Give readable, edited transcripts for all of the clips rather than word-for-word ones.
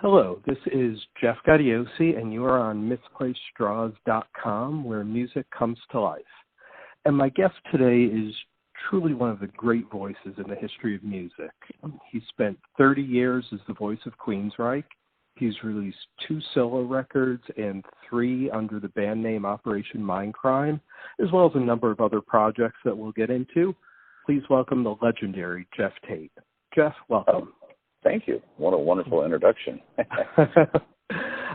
Hello, this is Jeff Gaudiosi, and you are on misplacedstraws.com, where music comes to life. And my guest today is truly one of the great voices in the history of music. He spent 30 years as the voice of Queensryche. He's released 2 solo records and 3 under the band name Operation Mindcrime, as well as a number of other projects that we'll get into. Please welcome the legendary Geoff Tate. Geoff, welcome. Thank you. What a wonderful introduction.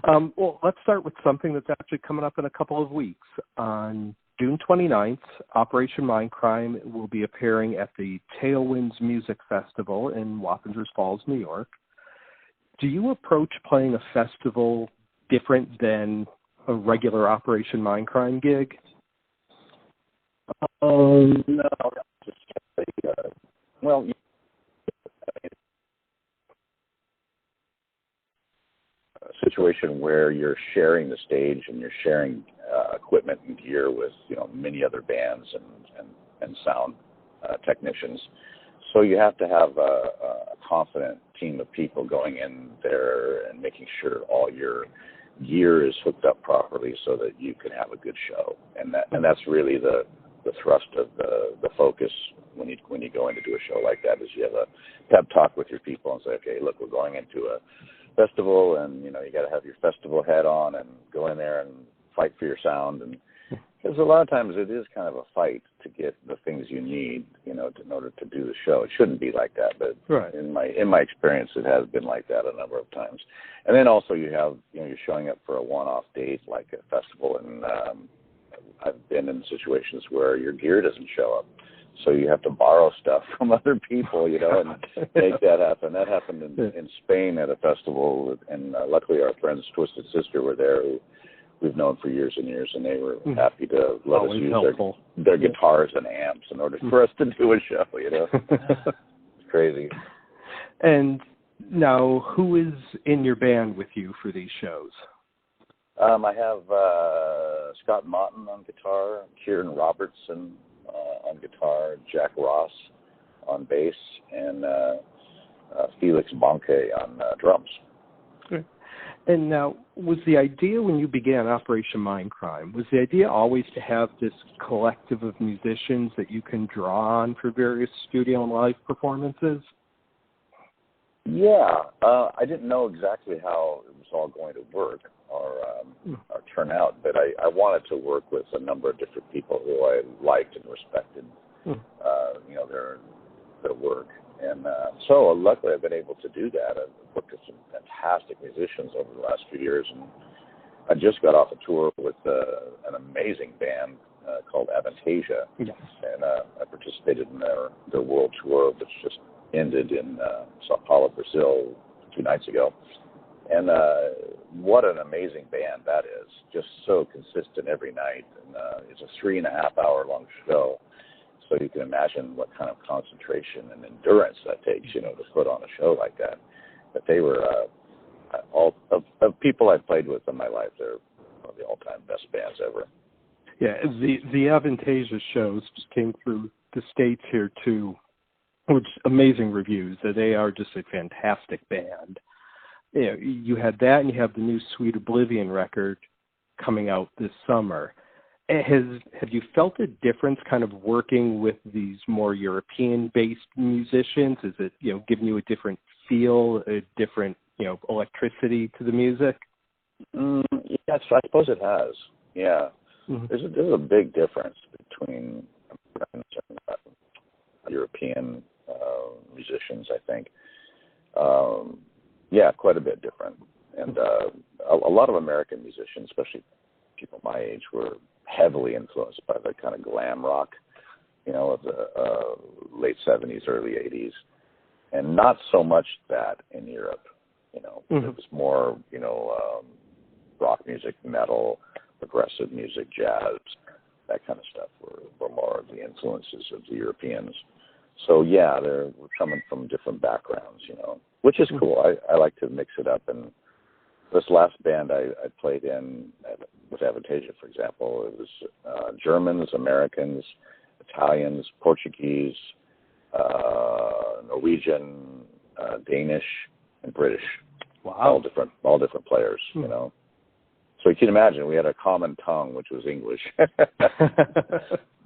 Well, let's start with something that's actually coming up in a couple of weeks. On June 29th, Operation Mindcrime will be appearing at the Tailwinds Music Festival in Wappingers Falls, New York. Do you approach playing a festival different than a regular Operation Mindcrime gig? No. Well, situation where you're sharing the stage and you're sharing equipment and gear with many other bands and sound technicians. So you have to have a confident team of people going in there and making sure all your gear is hooked up properly so that you can have a good show. And that's really the thrust of the focus when you go in to do a show like that, is you have a pep talk with your people and say, okay, look, we're going into a festival, and you got to have your festival hat on and go in there and fight for your sound. And because a lot of times it is kind of a fight to get the things you need, in order to do the show. It shouldn't be like that, but right. in my experience, it has been like that a number of times. And then also you have, you're showing up for a one-off date like a festival, and I've been in situations where your gear doesn't show up. So you have to borrow stuff from other people, and make that happen. That happened in Spain at a festival, and luckily our friends Twisted Sister were there, who we've known for years and years, and they were happy to let us use their guitars and amps in order for us to do a show, It's crazy. And now, who is in your band with you for these shows? I have Scott Motton on guitar, Kieran Robertson on guitar, Jack Ross on bass, and Felix Bonke on drums. Okay. And now, was the idea when you began Operation Mindcrime, was the idea always to have this collective of musicians that you can draw on for various studio and live performances? Yeah. I didn't know exactly how it was all going to work or turn out, but I wanted to work with a number of different people who I liked and respected, their work. And so luckily I've been able to do that. I've worked with some fantastic musicians over the last few years, and I just got off a tour with an amazing band called Avantasia. Yes. And I participated in their world tour, which just ended in Sao Paulo, Brazil 2 nights ago. And what an amazing band that is. Just so consistent every night. And it's a 3.5-hour long show. So you can imagine what kind of concentration and endurance that takes, to put on a show like that. But they were, all of people I've played with in my life, they're one of the all-time best bands ever. Yeah, the Avantasia shows just came through the States here, too, which amazing reviews. They are just a fantastic band. You had that, and you have the new Sweet Oblivion record coming out this summer. Have you felt a difference kind of working with these more European-based musicians? Is it, giving you a different feel, a different, electricity to the music? Yes, I suppose it has. Yeah. Mm-hmm. There's a big difference between French and European musicians, I think. Yeah, quite a bit different. And a lot of American musicians, especially people my age, were heavily influenced by the kind of glam rock, of the late 70s, early 80s. And not so much that in Europe, Mm-hmm. It was more, rock music, metal, progressive music, jazz, that kind of stuff were more of the influences of the Europeans. So, yeah, we're coming from different backgrounds, which is cool. I like to mix it up. And this last band I played in with Avantasia, for example, it was Germans, Americans, Italians, Portuguese, Norwegian, Danish, and British. Wow. All different players, you know. So you can imagine we had a common tongue, which was English.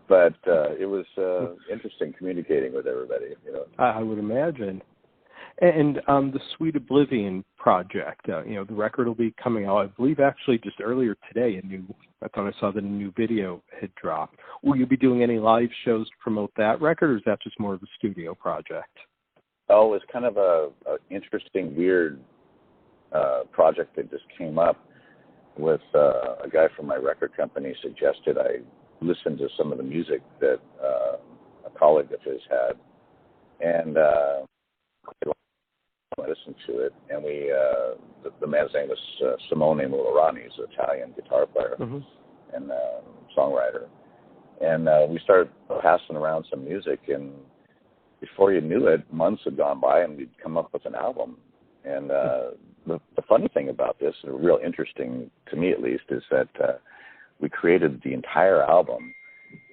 But it was interesting communicating with everybody, you know. I would imagine. And the Sweet Oblivion project, you know, the record will be coming out, I believe, actually just earlier today. I thought I saw that a new video had dropped. Will you be doing any live shows to promote that record, or is that just more of a studio project? Oh, it's kind of a interesting, weird project that just came up with a guy from my record company suggested I listen to some of the music that a colleague of his had, and I listened to it, and we the man's name was Simone Mullerani. He's an Italian guitar player and songwriter, and we started passing around some music, and before you knew it, months had gone by, and we'd come up with an album. And the funny thing about this, and real interesting to me at least, is that we created the entire album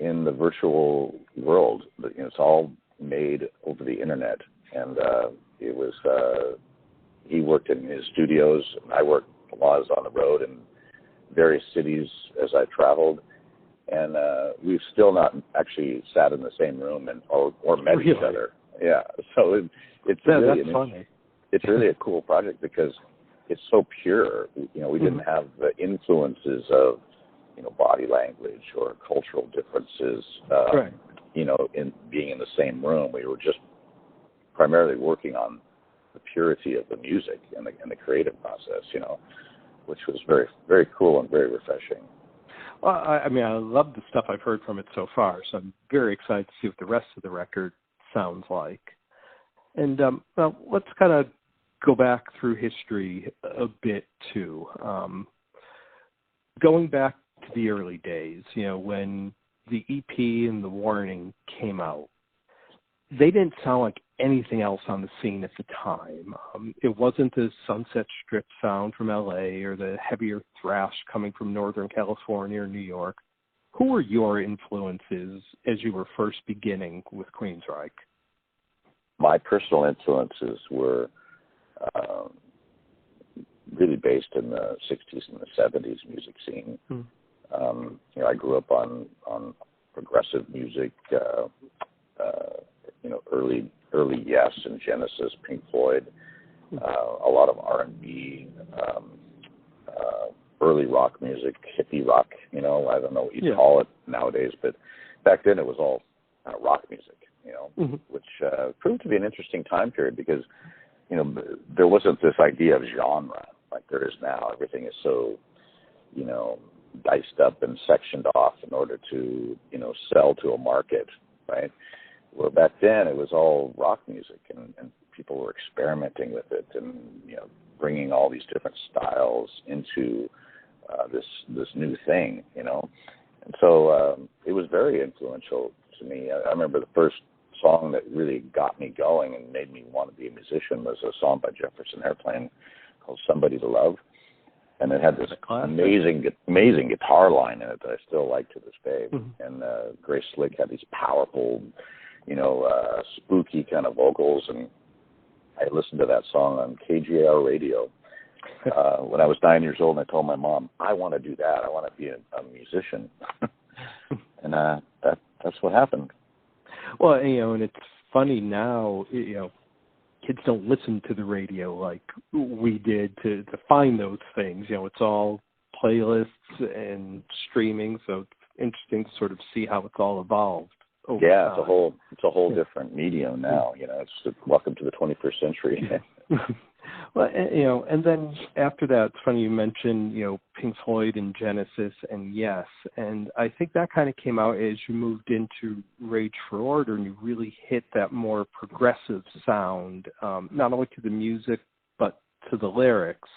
in the virtual world. You know, it's all made over the internet, and it was he worked in his studios, and I worked while I was on the road in various cities as I traveled, and we've still not actually sat in the same room or met each other. Yeah, so it's really that's funny. It's really a cool project because it's so pure. You know, we didn't have the influences of, you know, body language or cultural differences. Right. You know, in being in the same room, we were just primarily working on the purity of the music and the creative process. You know, which was very, very cool and very refreshing. Well, I mean, I love the stuff I've heard from it so far, so I'm very excited to see what the rest of the record sounds like. And well, let's kind of go back through history a bit too. Going back to the early days, you know, when the EP and the Warning came out, they didn't sound like anything else on the scene at the time. It wasn't the Sunset Strip sound from LA or the heavier thrash coming from Northern California or New York. Who were your influences as you were first beginning with Queensryche? My personal influences were really based in the 60s and the 70s music scene. You know, I grew up on progressive music, you know, early Yes and Genesis, Pink Floyd, a lot of R&B, early rock music, hippie rock, you know, I don't know what you call it nowadays, but back then it was all rock music, you know, which proved to be an interesting time period because, you know, there wasn't this idea of genre like there is now. Everything is so, you know, diced up and sectioned off in order to, you know, sell to a market, right? Where back then it was all rock music and people were experimenting with it and, you know, bringing all these different styles into this new thing, you know. And so it was very influential to me. I remember the first song that really got me going and made me want to be a musician was a song by Jefferson Airplane called Somebody to Love. And it had this amazing guitar line in it that I still like to this day. And Grace Slick had these powerful, you know, spooky kind of vocals. And I listened to that song on KGAR radio when I was 9 years old. And I told my mom, I want to do that. I want to be a musician. And that's what happened. Well, you know, and it's funny now, you know, kids don't listen to the radio like we did to find those things. You know, it's all playlists and streaming, so it's interesting to sort of see how it's all evolved over time. It's a whole different medium now. You know, it's welcome to the 21st century. Well, you know, and then after that, it's funny you mentioned, you know, Pink Floyd and Genesis and Yes, and I think that kind of came out as you moved into Rage for Order and you really hit that more progressive sound, not only to the music but to the lyrics.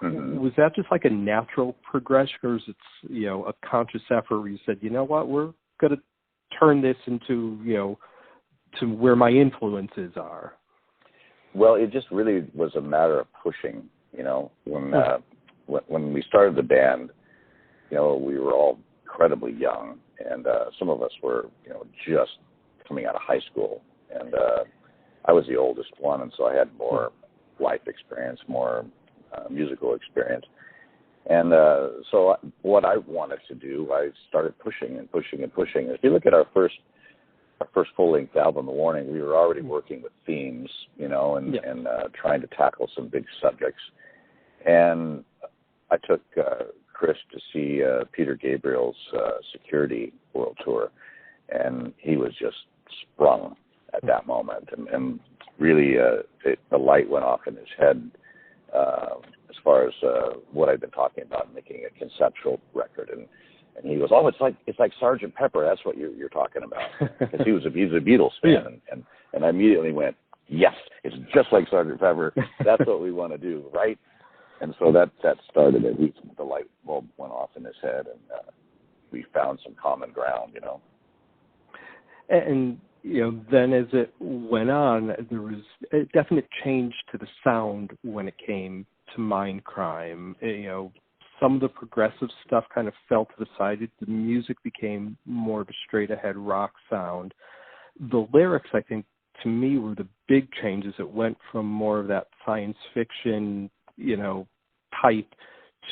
Was that just like a natural progression, or is it, you know, a conscious effort where you said, you know what, we're going to turn this into, you know, to where my influences are? Well, it just really was a matter of pushing, you know. When we started the band, you know, we were all incredibly young, and some of us were, you know, just coming out of high school, and I was the oldest one, and so I had more life experience, more musical experience. And so what I wanted to do, I started pushing and pushing and pushing. If you look at our first full-length album, The Warning, we were already working with themes, and trying to tackle some big subjects. And I took Chris to see Peter Gabriel's Security World Tour, and he was just sprung at that moment. And really, the light went off in his head as far as what I'd been talking about, making a conceptual record. And he goes, "Oh, it's like Sgt. Pepper. That's what you're talking about." Because he's a Beatles fan, and I immediately went, "Yes, it's just like Sgt. Pepper. That's what we want to do, right?" And so that started it. The light bulb went off in his head, and we found some common ground, And then as it went on, there was a definite change to the sound when it came to Mindcrime. Some of the progressive stuff kind of fell to the side. The music became more of a straight-ahead rock sound. The lyrics, I think, to me, were the big changes. It went from more of that science fiction, type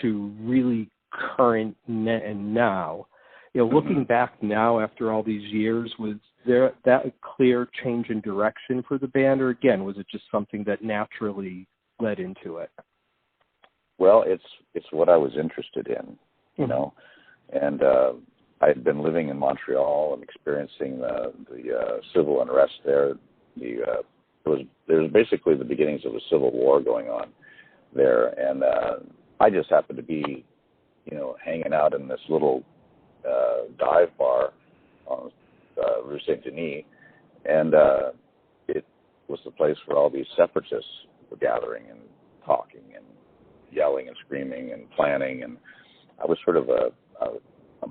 to really current and now. Looking back now after all these years, was there that a clear change in direction for the band, or again, was it just something that naturally led into it? Well, it's what I was interested in, and I had been living in Montreal and experiencing the civil unrest there. There was basically the beginnings of a civil war going on there, and I just happened to be, hanging out in this little dive bar on Rue Saint Denis, and it was the place where all these separatists were gathering and talking and yelling and screaming and planning, and I was sort of a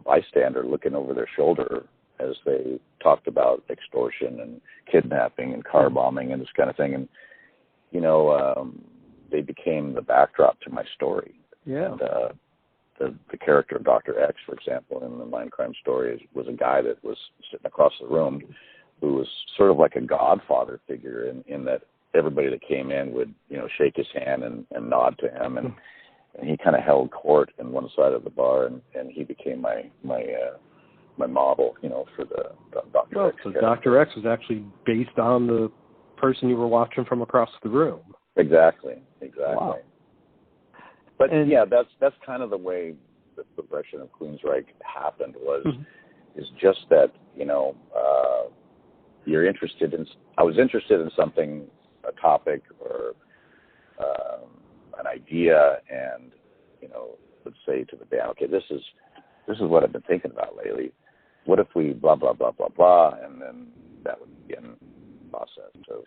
bystander looking over their shoulder as they talked about extortion and kidnapping and car bombing and this kind of thing, and they became the backdrop to my story. Yeah. And the character of Dr. X, for example, in the Mindcrime story, was a guy that was sitting across the room who was sort of like a godfather figure in that everybody that came in would, shake his hand and nod to him, and he kind of held court on one side of the bar, and he became my model, for the Dr. X. So Dr. X was actually based on the person you were watching from across the room. Exactly. Wow. But that's kind of the way the progression of Queensryche happened is just that, you're interested in, I was interested in something, a topic or an idea, and, would say to the band, okay, this is what I've been thinking about lately. What if we blah, blah, blah, blah, blah, and then that would begin the process of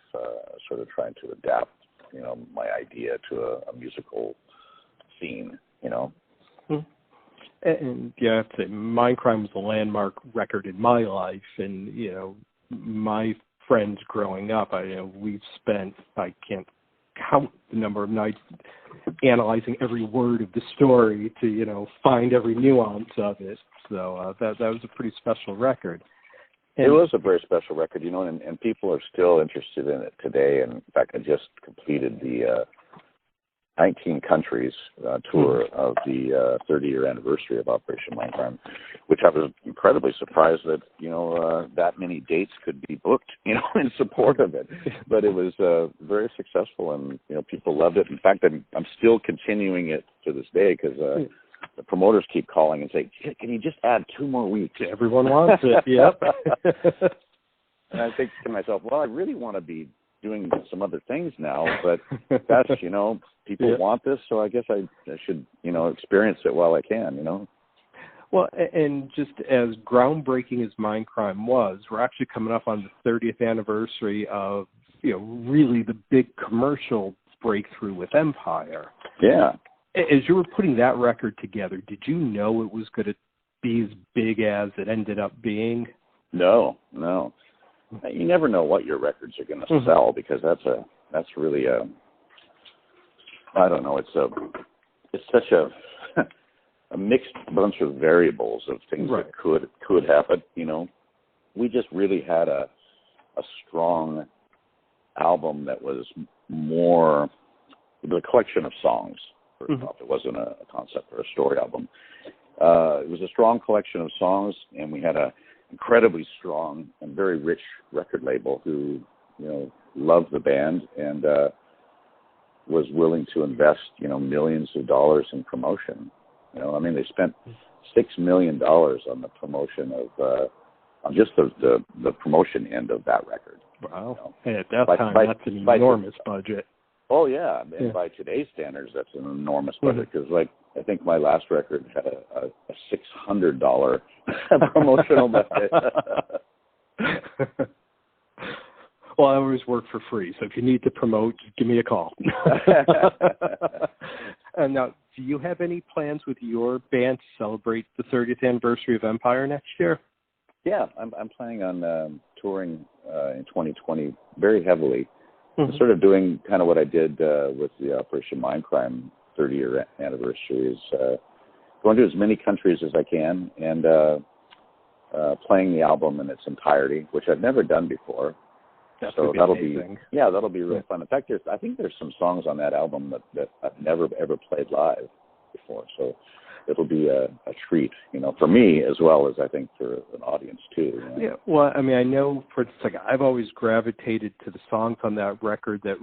sort of trying to adapt, my idea to a musical scene, And I have to say, Mindcrime was a landmark record in my life, and my friends growing up, we've spent, I can't count the number of nights analyzing every word of the story to find every nuance of it. So that was a pretty special record. And it was a very special record, and people are still interested in it today. And in fact, I just completed the 19 countries tour of the 30-year anniversary of Operation Mindcrime, which I was incredibly surprised that that many dates could be booked in support of it. But it was very successful, and people loved it. In fact, I'm still continuing it to this day because the promoters keep calling and saying, "Can you just add 2 more weeks?" Everyone wants it. Yep. And I think to myself, well, I really want to be doing some other things now, but that's, people want this, so I guess I should, experience it while I can, Well, and just as groundbreaking as Mindcrime was, we're actually coming up on the 30th anniversary of, really the big commercial breakthrough with Empire. Yeah. As you were putting that record together, did you know it was going to be as big as it ended up being? No. You never know what your records are going to sell, because that's really I don't know. It's such a mixed bunch of variables of things that could happen. We just really had a strong album that was more the collection of songs, first off. It wasn't a concept or a story album. It was a strong collection of songs, and we had a incredibly strong and very rich record label who, loved the band and was willing to invest, millions of dollars in promotion. They spent $6 million on the promotion of on just the promotion end of that record. Wow! Hey, at that time, that's an enormous budget. Oh yeah, and by today's standards, that's an enormous budget because, I think my last record had a $600 promotional budget. Well, I always work for free, so if you need to promote, just give me a call. And now, do you have any plans with your band to celebrate the 30th anniversary of Empire next year? Yeah, I'm planning on touring in 2020 very heavily. I'm sort of doing kind of what I did with the Operation Mindcrime 30-year anniversary, is going to as many countries as I can and playing the album in its entirety, which I've never done before. That'll be real fun. In fact, I think there's some songs on that album that I've never ever played live before. So it'll be a treat, for me as well as I think for an audience too. Yeah, well, I know for instance, I've always gravitated to the songs on that record that,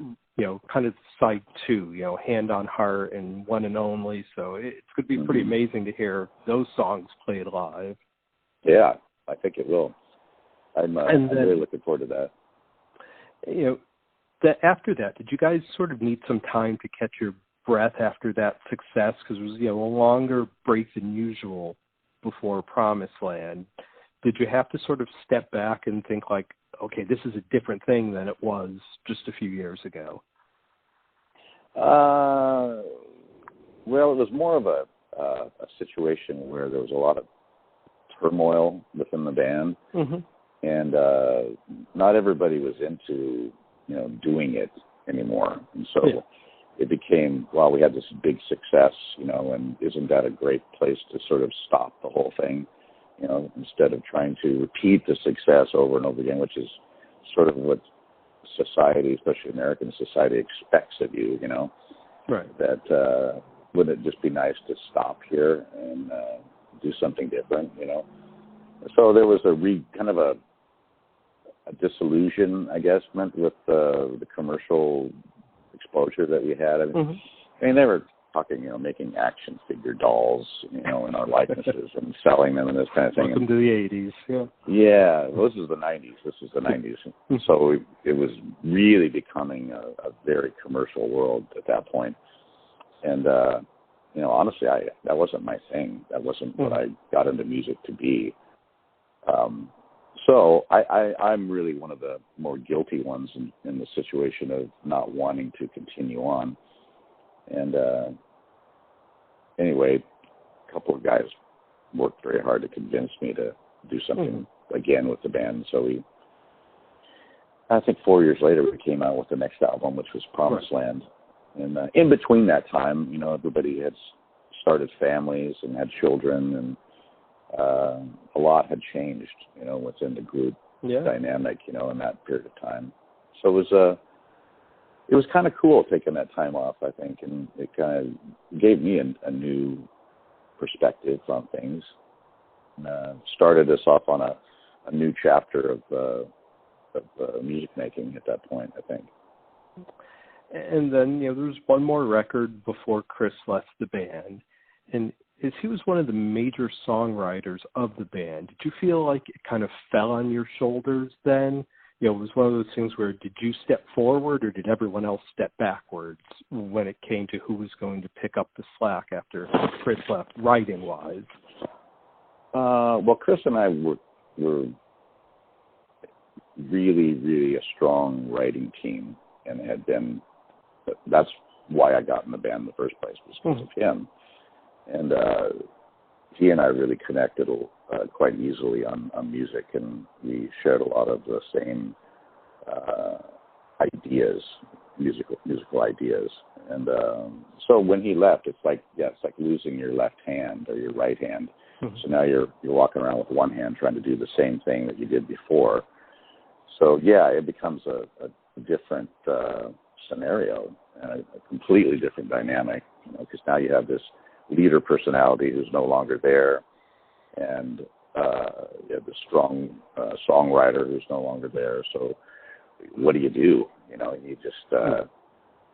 kind of side two, Hand on Heart and One and Only. So it's going to be pretty amazing to hear those songs played live. Yeah, I think it will. I'm really looking forward to that. After that, did you guys sort of need some time to catch your breath after that success? Because it was, a longer break than usual before Promised Land. Did you have to sort of step back and think okay, this is a different thing than it was just a few years ago? Well, it was more of a situation where there was a lot of turmoil within the band. And not everybody was into, doing it anymore. And so it became, we had this big success, and isn't that a great place to sort of stop the whole thing, instead of trying to repeat the success over and over again, which is sort of what society, especially American society, expects of you, Right. That wouldn't it just be nice to stop here and do something different, So there was kind of a disillusion, I guess, meant with the commercial exposure that we had. They were talking, making action figure dolls, in our likenesses and selling them and this kind of thing. Welcome to the 80s, yeah. Yeah, well, this is the 90s. So it was really becoming a very commercial world at that point. And, honestly, that wasn't my thing. That wasn't what I got into music to be. So I'm really one of the more guilty ones in the situation of not wanting to continue on. And anyway, a couple of guys worked very hard to convince me to do something again with the band. So I think 4 years later, we came out with the next album, which was Promised Land. And in between that time, everybody had started families and had children, and a lot had changed, within the group dynamic, in that period of time. So it was kind of cool taking that time off, I think, and it kind of gave me a new perspective on things. And, started us off on a new chapter of music making at that point, I think. And then, there was one more record before Chris left the band, and he was one of the major songwriters of the band. Did you feel like it kind of fell on your shoulders then? It was one of those things where did you step forward or did everyone else step backwards when it came to who was going to pick up the slack after Chris left, writing-wise? Well, Chris and I were really, really a strong writing team, and had been. That's why I got in the band in the first place, was because of him. And he and I really connected quite easily on music, and we shared a lot of the same ideas, musical ideas. And so when he left, it's like losing your left hand or your right hand. So now you're walking around with one hand trying to do the same thing that you did before. So it becomes a different scenario and a completely different dynamic. because now you have this leader personality who's no longer there, and you have this strong songwriter who's no longer there. So what do? You just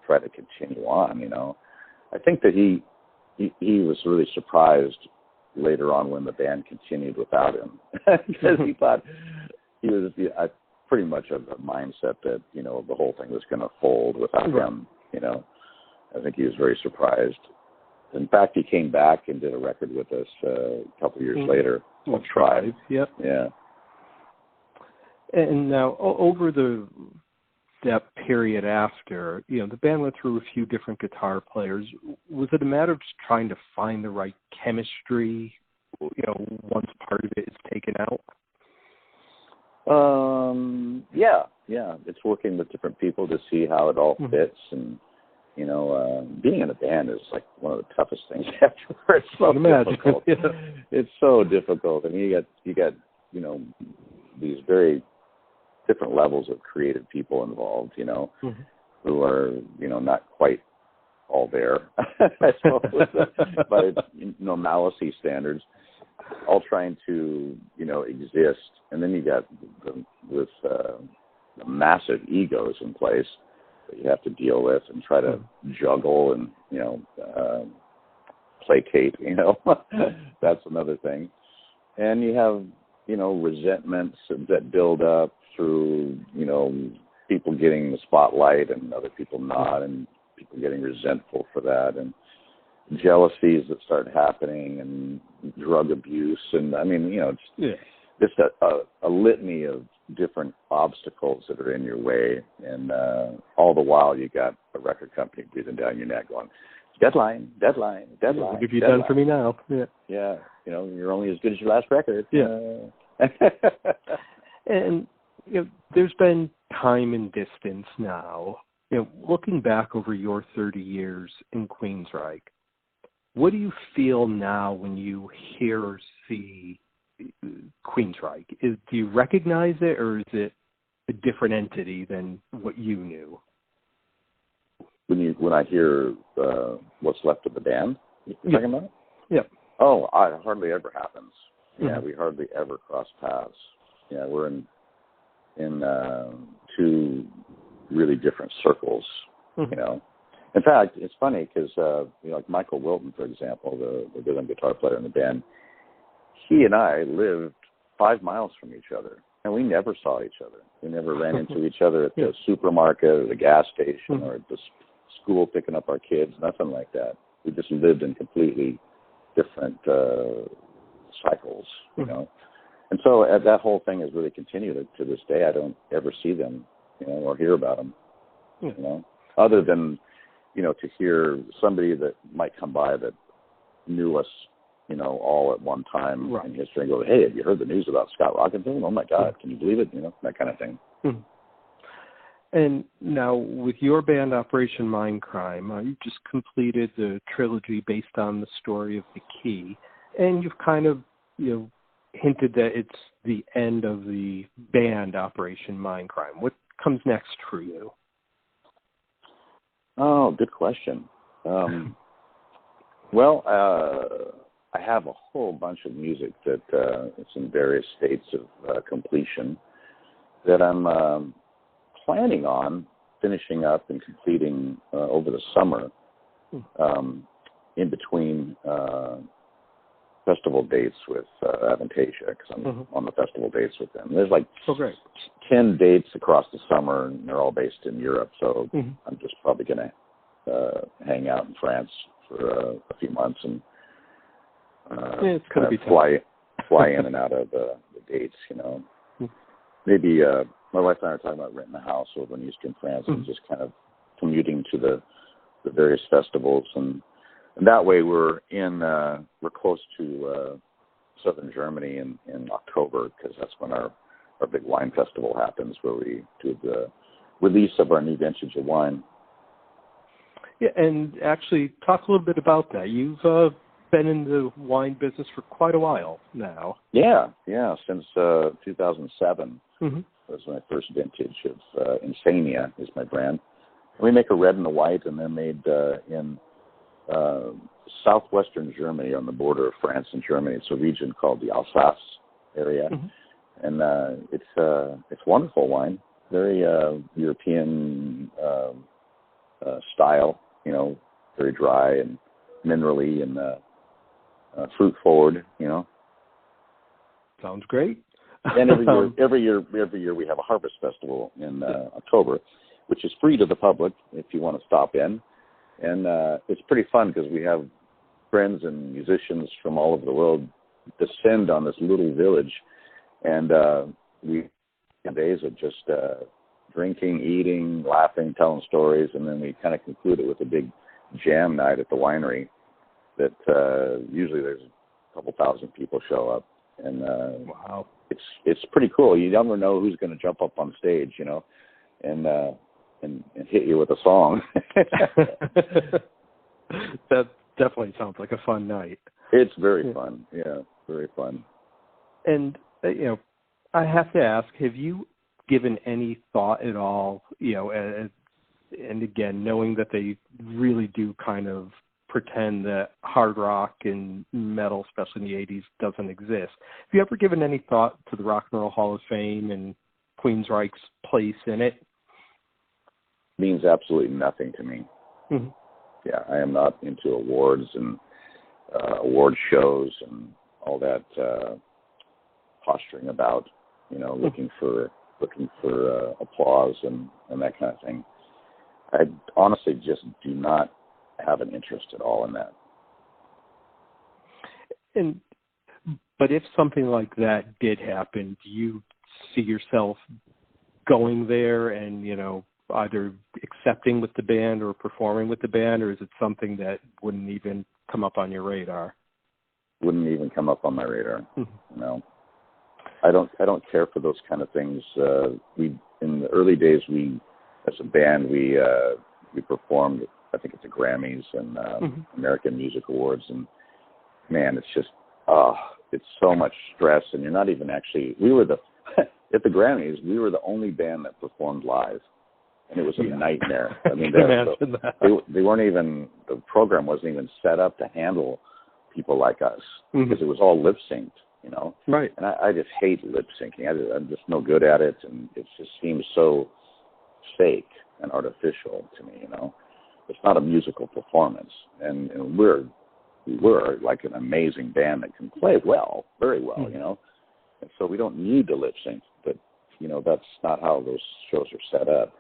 try to continue on. I think that he was really surprised later on when the band continued without him, because he thought he was pretty much of the mindset that the whole thing was going to fold without him. I think he was very surprised. In fact, he came back and did a record with us a couple of years later. We'll try. Yep. Yeah. And now over that period after, the band went through a few different guitar players. Was it a matter of just trying to find the right chemistry, once part of it is taken out? Yeah. It's working with different people to see how it all fits, and being in a band is like one of the toughest things ever. It's so difficult. It's so difficult. I mean, you got these very different levels of creative people involved, who are not quite all there, I suppose, by normalcy standards, all trying to exist, and then you got the massive egos in place that you have to deal with and try to juggle and placate. That's another thing. And you have resentments that build up through people getting the spotlight and other people not, and people getting resentful for that, and jealousies that start happening, and drug abuse, and it's just a litany of different obstacles that are in your way, and all the while you got a record company breathing down your neck going, deadline. What have you done for me now? Yeah, you're only as good as your last record. And there's been time and distance now. Looking back over your 30 years in Queensryche, what do you feel now when you hear or see Queensryche? Do you recognize it, or is it a different entity than what you knew? When I hear what's left of the band, you're talking about? Yeah. Oh, it hardly ever happens. Yeah, we hardly ever cross paths. Yeah, we're in two really different circles. In fact, it's funny because like Michael Wilton, for example, the rhythm guitar player in the band, he and I lived 5 miles from each other, and we never saw each other. We never ran into each other at the supermarket or the gas station or at the school picking up our kids, nothing like that. We just lived in completely different cycles, And so that whole thing has really continued to this day. I don't ever see them, or hear about them, other than, to hear somebody that might come by that knew us, all at one time in history and go, hey, have you heard the news about Scott Rockenthal? Oh my God, can you believe it? That kind of thing. And now with your band Operation Mindcrime, you just completed the trilogy based on the story of the Key, and you've kind of, hinted that it's the end of the band Operation Mindcrime. What comes next for you? Oh, good question. Well, I have a whole bunch of music that it's in various states of completion that I'm planning on finishing up and completing over the summer, in between festival dates with Avantasia, because I'm on the festival dates with them. There's like 10 dates across the summer, and they're all based in Europe, so I'm just probably going to hang out in France for a few months and it's gonna be fly in and out of the dates, Maybe my wife and I are talking about renting a house over in eastern France and just kind of commuting to the various festivals, and that way we're close to southern Germany in October, because that's when our big wine festival happens, where we do the release of our new vintage of wine. Yeah, and actually talk a little bit about that. You've been in the wine business for quite a while now. Yeah, since 2007 was my first vintage of Insania is my brand. We make a red and a white, and they're made in southwestern Germany on the border of France and Germany. It's a region called the Alsace area. And it's wonderful wine, very European style, you know, very dry and minerally and fruit forward, you know. Sounds great. And every year we have a harvest festival in October, which is free to the public if you want to stop in. And it's pretty fun because we have friends and musicians from all over the world descend on this little village, and we days of just drinking, eating, laughing, telling stories, and then we kind of conclude it with a big jam night at the winery that usually there's a couple thousand people show up. And wow, it's pretty cool. You never know who's going to jump up on stage, you know, and hit you with a song. That definitely sounds like a fun night. It's very fun. Yeah, very fun. And you know, I have to ask, have you given any thought at all, you know, and again, knowing that they really do kind of pretend that hard rock and metal, especially in the 80s, doesn't exist. Have you ever given any thought to the Rock and Roll Hall of Fame and Queensryche's place in it? Means absolutely nothing to me. Mm-hmm. Yeah, I am not into awards and award shows and all that posturing about, you know, looking for applause and that kind of thing. I honestly just do not have an interest at all in that. But if something like that did happen, do you see yourself going there and, you know, either accepting with the band or performing with the band, or is it something that wouldn't even come up on your radar? Wouldn't even come up on my radar. No. I don't care for those kind of things. We in the early days, as a band, we performed, I think it's the Grammys and American Music Awards, and man, it's just it's so much stress, and you're not even actually. We were at the Grammys, we were the only band that performed live, and it was a nightmare. I mean, they weren't even, the program wasn't even set up to handle people like us because it was all lip synced, you know. Right. And I just hate lip syncing. I'm just no good at it, and it just seems so fake and artificial to me, you know. It's not a musical performance, and we're like an amazing band that can play well, very well, you know. And so we don't need to lip sync, but you know, that's not how those shows are set up.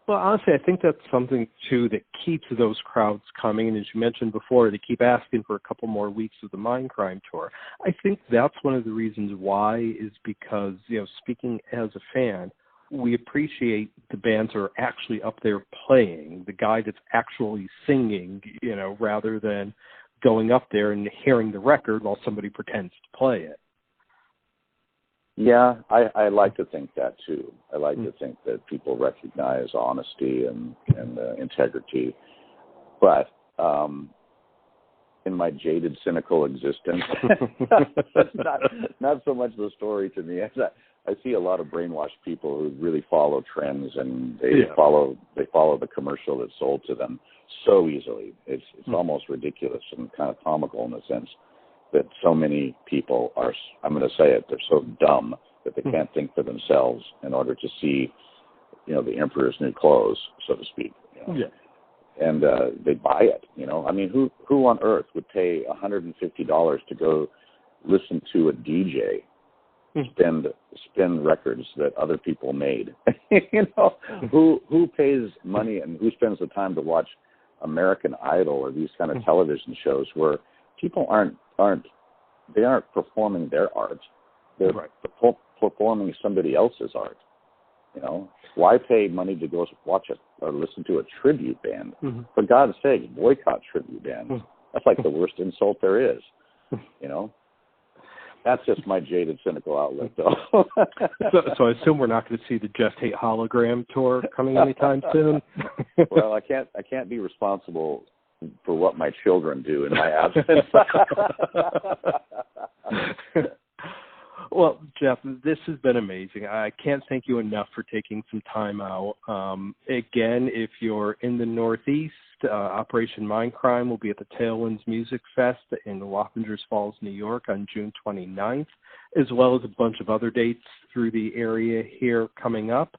Well, honestly, I think that's something too that keeps those crowds coming. And as you mentioned before, they keep asking for a couple more weeks of the Mindcrime tour. I think that's one of the reasons why, is because, you know, speaking as a fan, we appreciate the bands that are actually up there playing, the guy that's actually singing, you know, rather than going up there and hearing the record while somebody pretends to play it. Yeah, I like to think that too. I like to think that people recognize honesty and integrity. But in my jaded, cynical existence, that's not so much the story to me. I see a lot of brainwashed people who really follow trends, and they follow the commercial that's sold to them so easily. It's almost ridiculous and kind of comical in a sense that so many people are, I'm going to say it, they're so dumb that they can't think for themselves in order to see, you know, the emperor's new clothes, so to speak. You know? Yeah. And they buy it, you know. I mean, who on earth would pay $150 to go listen to a DJ spin records that other people made? You know, who pays money and who spends the time to watch American Idol or these kind of television shows where people aren't performing their art, they're performing somebody else's art? You know, why pay money to go watch it or listen to a tribute band? For God's sake, boycott tribute bands. That's like the worst insult there is. You know, that's just my jaded, cynical outlook, though. So I assume we're not going to see the Geoff Tate hologram tour coming anytime soon. Well, I can't be responsible for what my children do in my absence. Well, Geoff, this has been amazing. I can't thank you enough for taking some time out. Again, if you're in the Northeast, Operation Mindcrime will be at the Tailwinds Music Fest in Wappingers Falls, New York on June 29th, as well as a bunch of other dates through the area here coming up.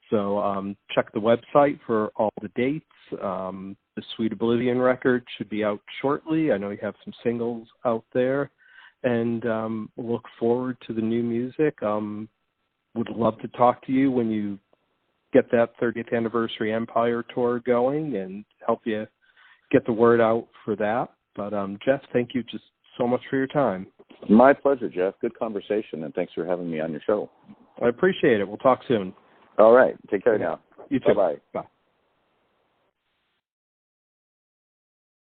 So check the website for all the dates. The Sweet Oblivion record should be out shortly. I know you have some singles out there. And look forward to the new music. Would love to talk to you when you get that 30th Anniversary Empire Tour going and help you get the word out for that. But, Geoff, thank you just so much for your time. My pleasure, Geoff. Good conversation, and thanks for having me on your show. I appreciate it. We'll talk soon. All right. Take care now. You too. Bye-bye. Bye.